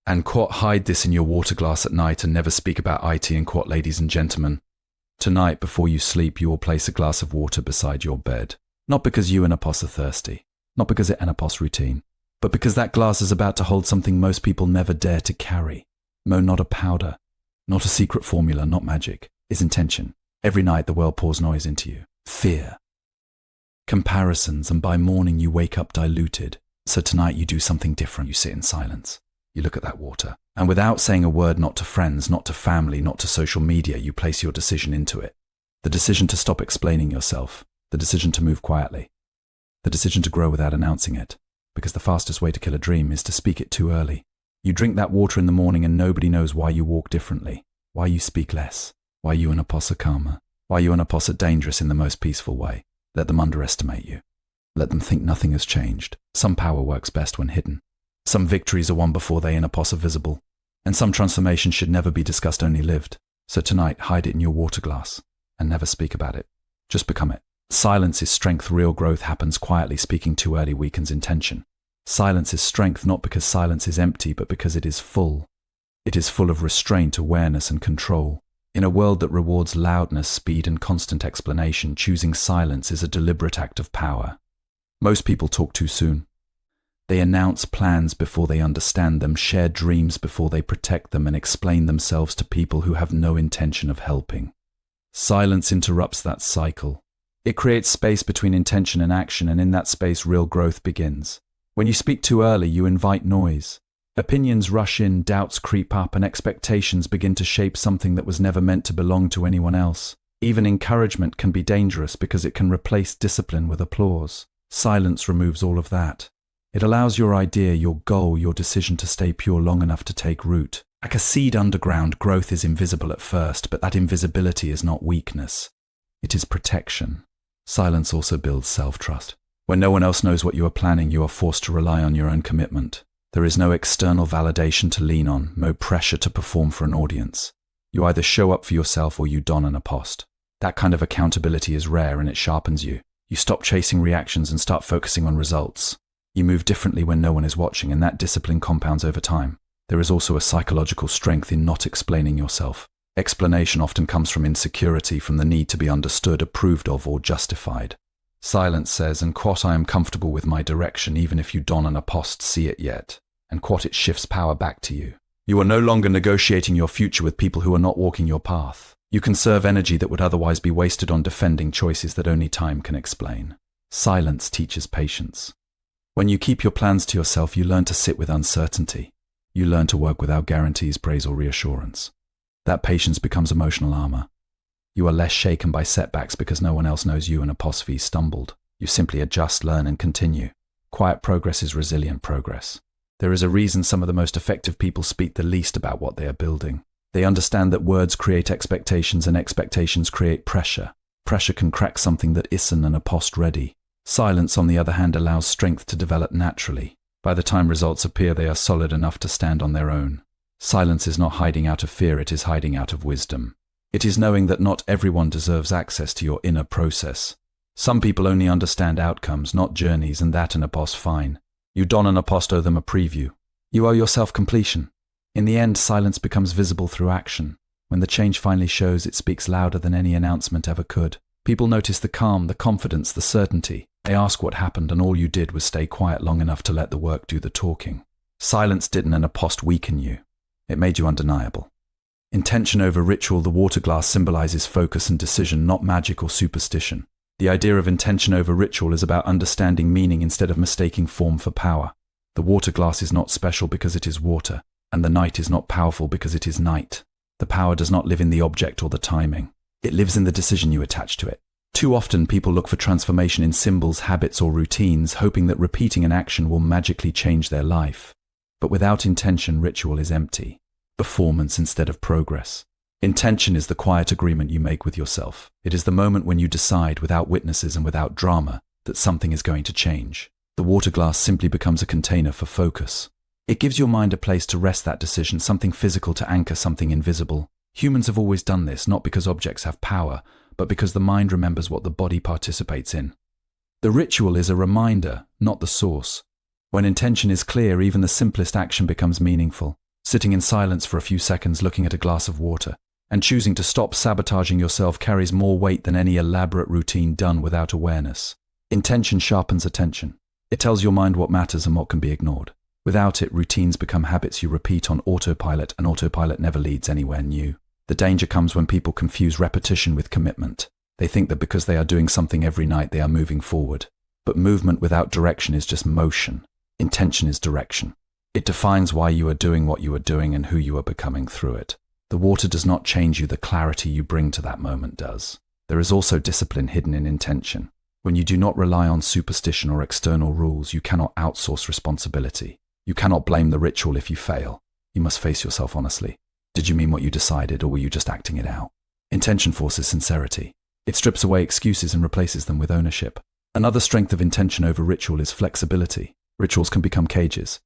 And quote, hide this in your water glass at night and never speak about IT and quote, ladies and gentlemen. Tonight, before you sleep, you will place a glass of water beside your bed. Not because you and Apos are thirsty, not because it's an Apos routine, but because that glass is about to hold something most people never dare to carry. No, not a powder, not a secret formula, not magic. It's intention. Every night the world pours noise into you. Fear. Comparisons, and by morning you wake up diluted. So tonight you do something different. You sit in silence. You look at that water, and without saying a word, not to friends, not to family, not to social media, you place your decision into it. The decision to stop explaining yourself, the decision to move quietly, the decision to grow without announcing it, because the fastest way to kill a dream is to speak it too early. You drink that water in the morning and nobody knows why you walk differently, why you speak less, why you and Apos are calmer, why you and Apos are dangerous in the most peaceful way. Let them underestimate you. Let them think nothing has changed. Some power works best when hidden. Some victories are won before they and Apos are visible. And some transformation should never be discussed, only lived. So tonight, hide it in your water glass and never speak about it. Just become it. Silence is strength. Real growth happens quietly. Speaking too early weakens intention. Silence is strength, not because silence is empty, but because it is full. It is full of restraint, awareness, and control. In a world that rewards loudness, speed, and constant explanation, choosing silence is a deliberate act of power. Most people talk too soon. They announce plans before they understand them, share dreams before they protect them, and explain themselves to people who have no intention of helping. Silence interrupts that cycle. It creates space between intention and action, and in that space, real growth begins. When you speak too early, you invite noise. Opinions rush in, doubts creep up, and expectations begin to shape something that was never meant to belong to anyone else. Even encouragement can be dangerous because it can replace discipline with applause. Silence removes all of that. It allows your idea, your goal, your decision to stay pure long enough to take root. Like a seed underground, growth is invisible at first, but that invisibility is not weakness. It is protection. Silence also builds self-trust. When no one else knows what you are planning, you are forced to rely on your own commitment. There is no external validation to lean on, no pressure to perform for an audience. You either show up for yourself or you don an apost. That kind of accountability is rare and it sharpens you. You stop chasing reactions and start focusing on results. You move differently when no one is watching, and that discipline compounds over time. There is also a psychological strength in not explaining yourself. Explanation often comes from insecurity, from the need to be understood, approved of, or justified. Silence says, and quote, I am comfortable with my direction, even if you don an apost see it yet. And quote, it shifts power back to you. You are no longer negotiating your future with people who are not walking your path. You conserve energy that would otherwise be wasted on defending choices that only time can explain. Silence teaches patience. When you keep your plans to yourself, you learn to sit with uncertainty. You learn to work without guarantees, praise, or reassurance. That patience becomes emotional armor. You are less shaken by setbacks because no one else knows you and apostrophe stumbled. You simply adjust, learn, and continue. Quiet progress is resilient progress. There is a reason some of the most effective people speak the least about what they are building. They understand that words create expectations and expectations create pressure. Pressure can crack something that isn't an apost ready. Silence, on the other hand, allows strength to develop naturally. By the time results appear, they are solid enough to stand on their own. Silence is not hiding out of fear, it is hiding out of wisdom. It is knowing that not everyone deserves access to your inner process. Some people only understand outcomes, not journeys, and that an apost fine. You don an apost owe them a preview. You owe yourself completion. In the end, silence becomes visible through action. When the change finally shows, it speaks louder than any announcement ever could. People notice the calm, the confidence, the certainty. They ask what happened, and all you did was stay quiet long enough to let the work do the talking. Silence didn't an apost weaken you. It made you undeniable. Intention over ritual, the water glass symbolizes focus and decision, not magic or superstition. The idea of intention over ritual is about understanding meaning instead of mistaking form for power. The water glass is not special because it is water, and the night is not powerful because it is night. The power does not live in the object or the timing. It lives in the decision you attach to it. Too often people look for transformation in symbols, habits, or routines, hoping that repeating an action will magically change their life. But without intention, ritual is empty. Performance instead of progress. Intention is the quiet agreement you make with yourself. It is the moment when you decide, without witnesses and without drama, that something is going to change. The water glass simply becomes a container for focus. It gives your mind a place to rest that decision, something physical to anchor something invisible. Humans have always done this, not because objects have power, but because the mind remembers what the body participates in. The ritual is a reminder, not the source. When intention is clear, even the simplest action becomes meaningful. Sitting in silence for a few seconds looking at a glass of water and choosing to stop sabotaging yourself carries more weight than any elaborate routine done without awareness. Intention sharpens attention. It tells your mind what matters and what can be ignored. Without it, routines become habits you repeat on autopilot, and autopilot never leads anywhere new. The danger comes when people confuse repetition with commitment. They think that because they are doing something every night, they are moving forward. But movement without direction is just motion. Intention is direction. It defines why you are doing what you are doing and who you are becoming through it. The water does not change you, the clarity you bring to that moment does. There is also discipline hidden in intention. When you do not rely on superstition or external rules, you cannot outsource responsibility. You cannot blame the ritual if you fail. You must face yourself honestly. Did you mean what you decided, or were you just acting it out? Intention forces sincerity. It strips away excuses and replaces them with ownership. Another strength of intention over ritual is flexibility. Rituals can become cages.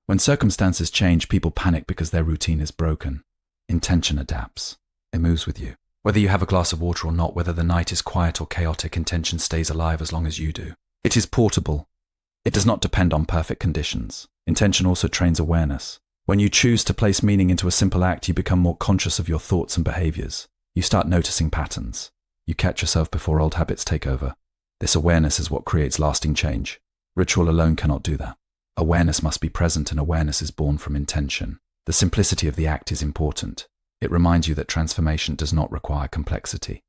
When circumstances change, people panic because their routine is broken. Intention adapts. It moves with you. Whether you have a glass of water or not, whether the night is quiet or chaotic, intention stays alive as long as you do. It is portable. It does not depend on perfect conditions. Intention also trains awareness. When you choose to place meaning into a simple act, you become more conscious of your thoughts and behaviors. You start noticing patterns. You catch yourself before old habits take over. This awareness is what creates lasting change. Ritual alone cannot do that. Awareness must be present, and awareness is born from intention. The simplicity of the act is important. It reminds you that transformation does not require complexity.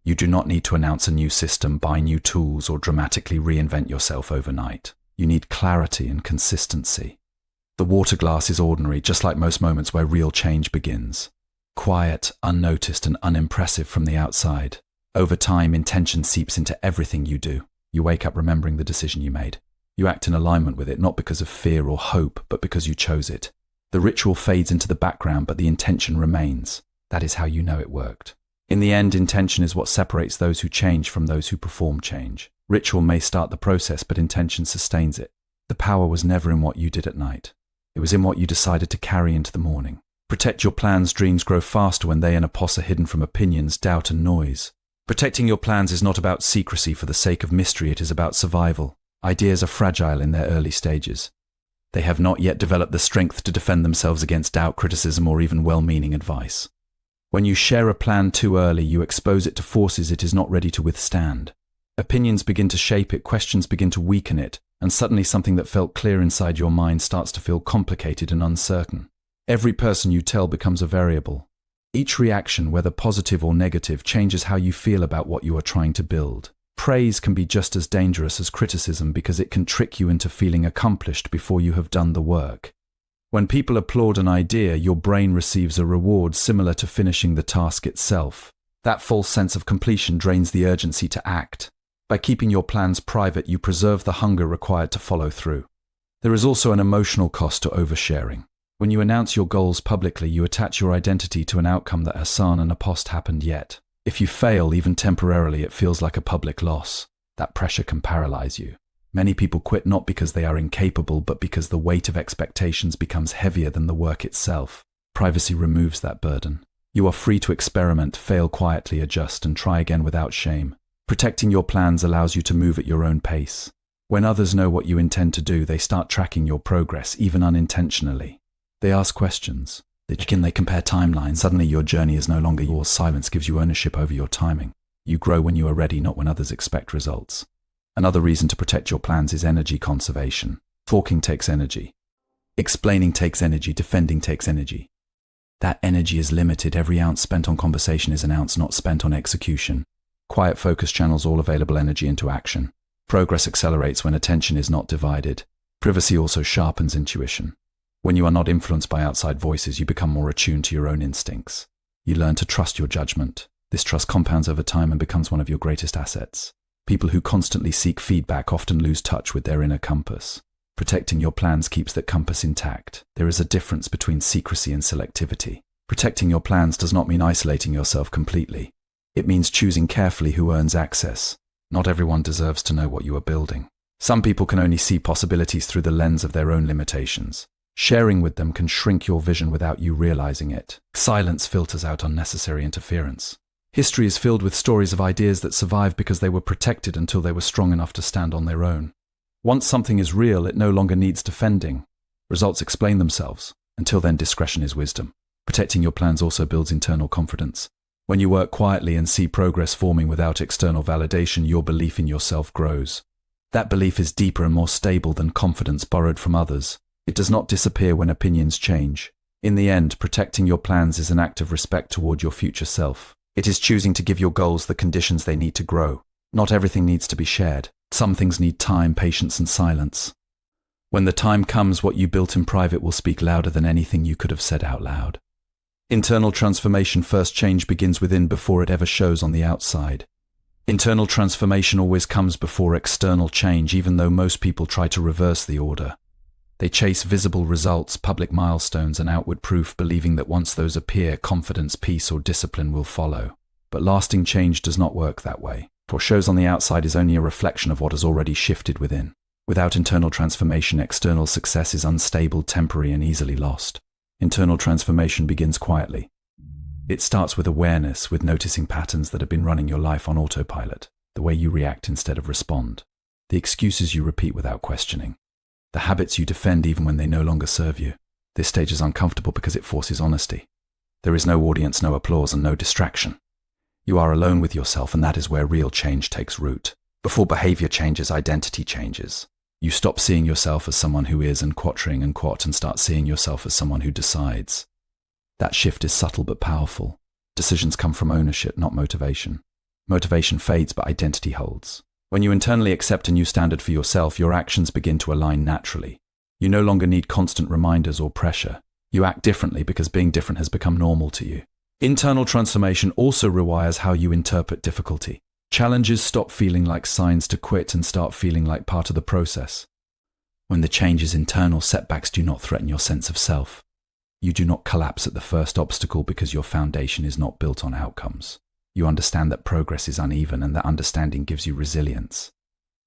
You do not need to announce a new system, buy new tools, or dramatically reinvent yourself overnight. You need clarity and consistency. The water glass is ordinary, just like most moments where real change begins. Quiet, unnoticed, and unimpressive from the outside. Over time, intention seeps into everything you do. You wake up remembering the decision you made. You act in alignment with it, not because of fear or hope, but because you chose it. The ritual fades into the background, but the intention remains. That is how you know it worked. In the end, intention is what separates those who change from those who perform change. Ritual may start the process, but intention sustains it. The power was never in what you did at night. It was in what you decided to carry into the morning. Protect your plans. Dreams grow faster when they and a pos are hidden from opinions, doubt, and noise. Protecting your plans is not about secrecy for the sake of mystery, it is about survival. Ideas are fragile in their early stages. They have not yet developed the strength to defend themselves against doubt, criticism, or even well-meaning advice. When you share a plan too early, you expose it to forces it is not ready to withstand. Opinions begin to shape it, questions begin to weaken it, and suddenly something that felt clear inside your mind starts to feel complicated and uncertain. Every person you tell becomes a variable. Each reaction, whether positive or negative, changes how you feel about what you are trying to build. Praise can be just as dangerous as criticism because it can trick you into feeling accomplished before you have done the work. When people applaud an idea, your brain receives a reward similar to finishing the task itself. That false sense of completion drains the urgency to act. By keeping your plans private, you preserve the hunger required to follow through. There is also an emotional cost to oversharing. When you announce your goals publicly, you attach your identity to an outcome that Hassan and Apost happened yet. If you fail, even temporarily, it feels like a public loss. That pressure can paralyze you. Many people quit not because they are incapable, but because the weight of expectations becomes heavier than the work itself. Privacy removes that burden. You are free to experiment, fail quietly, adjust, and try again without shame. Protecting your plans allows you to move at your own pace. When others know what you intend to do, they start tracking your progress, even unintentionally. They ask questions. They compare timelines. Suddenly your journey is no longer yours. Silence gives you ownership over your timing. You grow when you are ready, not when others expect results. Another reason to protect your plans is energy conservation. Talking takes energy. Explaining takes energy. Defending takes energy. That energy is limited. Every ounce spent on conversation is an ounce not spent on execution. Quiet focus channels all available energy into action. Progress accelerates when attention is not divided. Privacy also sharpens intuition. When you are not influenced by outside voices, you become more attuned to your own instincts. You learn to trust your judgment. This trust compounds over time and becomes one of your greatest assets. People who constantly seek feedback often lose touch with their inner compass. Protecting your plans keeps that compass intact. There is a difference between secrecy and selectivity. Protecting your plans does not mean isolating yourself completely. It means choosing carefully who earns access. Not everyone deserves to know what you are building. Some people can only see possibilities through the lens of their own limitations. Sharing with them can shrink your vision without you realizing it. Silence filters out unnecessary interference. History is filled with stories of ideas that survived because they were protected until they were strong enough to stand on their own. Once something is real, it no longer needs defending. Results explain themselves. Until then, discretion is wisdom. Protecting your plans also builds internal confidence. When you work quietly and see progress forming without external validation, your belief in yourself grows. That belief is deeper and more stable than confidence borrowed from others. It does not disappear when opinions change. In the end, protecting your plans is an act of respect toward your future self. It is choosing to give your goals the conditions they need to grow. Not everything needs to be shared. Some things need time, patience, and silence. When the time comes, what you built in private will speak louder than anything you could have said out loud. Internal transformation. First, change begins within before it ever shows on the outside. Internal transformation always comes before external change, even though most people try to reverse the order. They chase visible results, public milestones, and outward proof, believing that once those appear, confidence, peace, or discipline will follow. But lasting change does not work that way. What shows on the outside is only a reflection of what has already shifted within. Without internal transformation, external success is unstable, temporary, and easily lost. Internal transformation begins quietly. It starts with awareness, with noticing patterns that have been running your life on autopilot, the way you react instead of respond, the excuses you repeat without questioning, the habits you defend even when they no longer serve you. This stage is uncomfortable because it forces honesty. There is no audience, no applause, and no distraction. You are alone with yourself, and that is where real change takes root. Before behavior changes, identity changes. You stop seeing yourself as someone who is and quattring and quat and start seeing yourself as someone who decides. That shift is subtle but powerful. Decisions come from ownership, not motivation. Motivation fades, but identity holds. When you internally accept a new standard for yourself, your actions begin to align naturally. You no longer need constant reminders or pressure. You act differently because being different has become normal to you. Internal transformation also rewires how you interpret difficulty. Challenges stop feeling like signs to quit and start feeling like part of the process. When the change is internal, setbacks do not threaten your sense of self. You do not collapse at the first obstacle because your foundation is not built on outcomes. You understand that progress is uneven, and that understanding gives you resilience.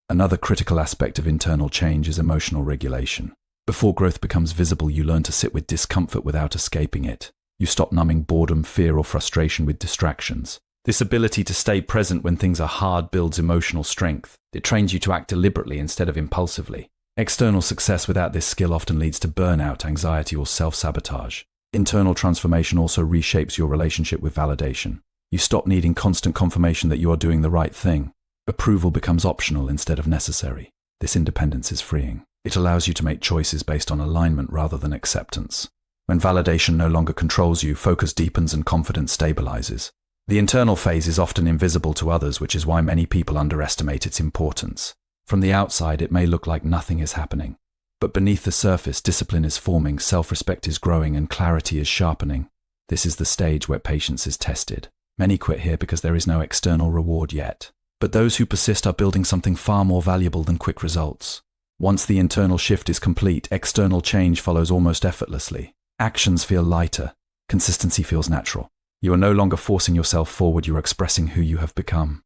Another critical aspect of internal change is emotional regulation. Before growth becomes visible, you learn to sit with discomfort without escaping it. You stop numbing boredom, fear, or frustration with distractions. This ability to stay present when things are hard builds emotional strength. It trains you to act deliberately instead of impulsively. External success without this skill often leads to burnout, anxiety, or self-sabotage. Internal transformation also reshapes your relationship with validation. You stop needing constant confirmation that you are doing the right thing. Approval becomes optional instead of necessary. This independence is freeing. It allows you to make choices based on alignment rather than acceptance. When validation no longer controls you, focus deepens and confidence stabilizes. The internal phase is often invisible to others, which is why many people underestimate its importance. From the outside, it may look like nothing is happening. But beneath the surface, discipline is forming, self-respect is growing, and clarity is sharpening. This is the stage where patience is tested. Many quit here because there is no external reward yet. But those who persist are building something far more valuable than quick results. Once the internal shift is complete, external change follows almost effortlessly. Actions feel lighter. Consistency feels natural. You are no longer forcing yourself forward, you are expressing who you have become.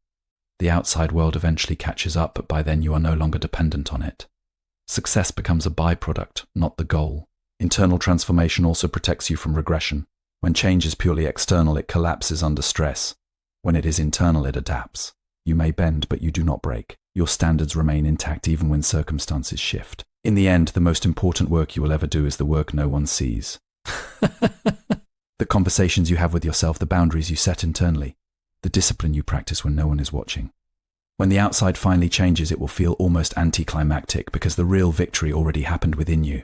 The outside world eventually catches up, but by then you are no longer dependent on it. Success becomes a byproduct, not the goal. Internal transformation also protects you from regression. When change is purely external, it collapses under stress. When it is internal, it adapts. You may bend, but you do not break. Your standards remain intact even when circumstances shift. In the end, the most important work you will ever do is the work no one sees. The conversations you have with yourself, the boundaries you set internally, the discipline you practice when no one is watching. When the outside finally changes, it will feel almost anticlimactic because the real victory already happened within you.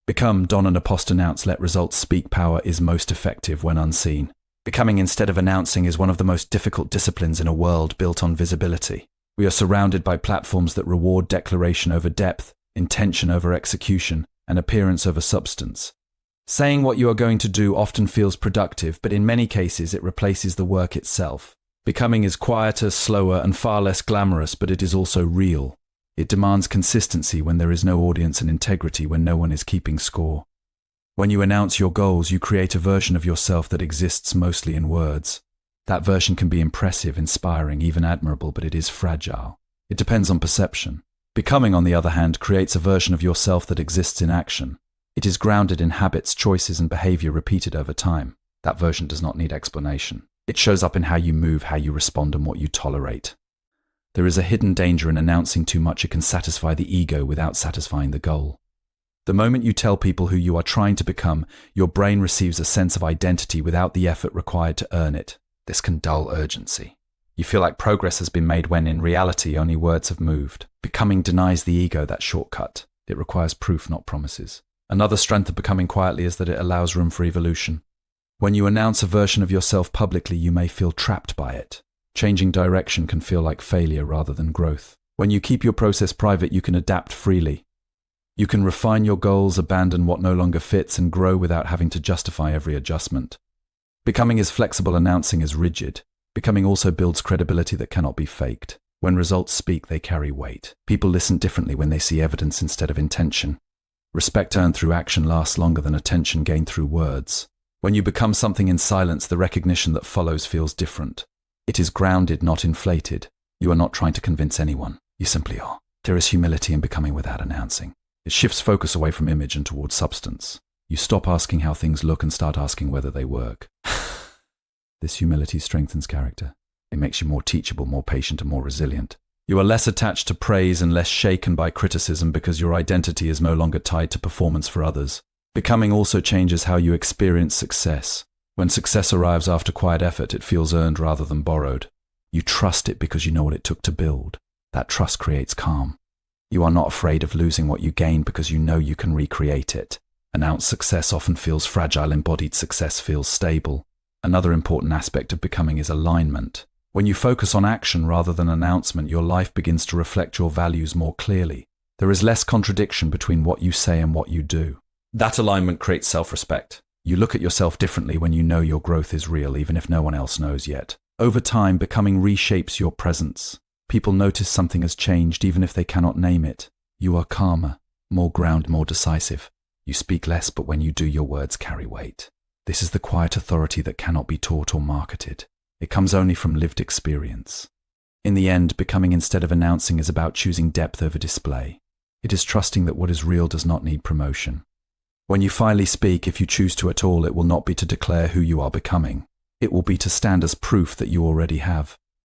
Become, don and apost announce, let results speak. Power is most effective when unseen. Becoming instead of announcing is one of the most difficult disciplines in a world built on visibility. We are surrounded by platforms that reward declaration over depth, intention over execution, and appearance over substance. Saying what you are going to do often feels productive, but in many cases it replaces the work itself. Becoming is quieter, slower, and far less glamorous, but it is also real. It demands consistency when there is no audience and integrity when no one is keeping score. When you announce your goals, you create a version of yourself that exists mostly in words. That version can be impressive, inspiring, even admirable, but it is fragile. It depends on perception. Becoming, on the other hand, creates a version of yourself that exists in action. It is grounded in habits, choices, and behavior repeated over time. That version does not need explanation. It shows up in how you move, how you respond, and what you tolerate. There is a hidden danger in announcing too much. It can satisfy the ego without satisfying the goal. The moment you tell people who you are trying to become, your brain receives a sense of identity without the effort required to earn it. This can dull urgency. You feel like progress has been made when in reality only words have moved. Becoming denies the ego that shortcut. It requires proof, not promises. Another strength of becoming quietly is that it allows room for evolution. When you announce a version of yourself publicly, you may feel trapped by it. Changing direction can feel like failure rather than growth. When you keep your process private, you can adapt freely. You can refine your goals, abandon what no longer fits, and grow without having to justify every adjustment. Becoming is flexible, announcing is rigid. Becoming also builds credibility that cannot be faked. When results speak, they carry weight. People listen differently when they see evidence instead of intention. Respect earned through action lasts longer than attention gained through words. When you become something in silence, the recognition that follows feels different. It is grounded, not inflated. You are not trying to convince anyone. You simply are. There is humility in becoming without announcing. It shifts focus away from image and towards substance. You stop asking how things look and start asking whether they work. This humility strengthens character. It makes you more teachable, more patient, and more resilient. You are less attached to praise and less shaken by criticism because your identity is no longer tied to performance for others. Becoming also changes how you experience success. When success arrives after quiet effort, it feels earned rather than borrowed. You trust it because you know what it took to build. That trust creates calm. You are not afraid of losing what you gained because you know you can recreate it. Announced success often feels fragile, embodied success feels stable. Another important aspect of becoming is alignment. When you focus on action rather than announcement, your life begins to reflect your values more clearly. There is less contradiction between what you say and what you do. That alignment creates self-respect. You look at yourself differently when you know your growth is real, even if no one else knows yet. Over time, becoming reshapes your presence. People notice something has changed even if they cannot name it. You are calmer, more grounded, more decisive. You speak less, but when you do, your words carry weight. This is the quiet authority that cannot be taught or marketed. It comes only from lived experience. In the end, becoming instead of announcing is about choosing depth over display. It is trusting that what is real does not need promotion. When you finally speak, if you choose to at all, it will not be to declare who you are becoming. It will be to stand as proof that you already have.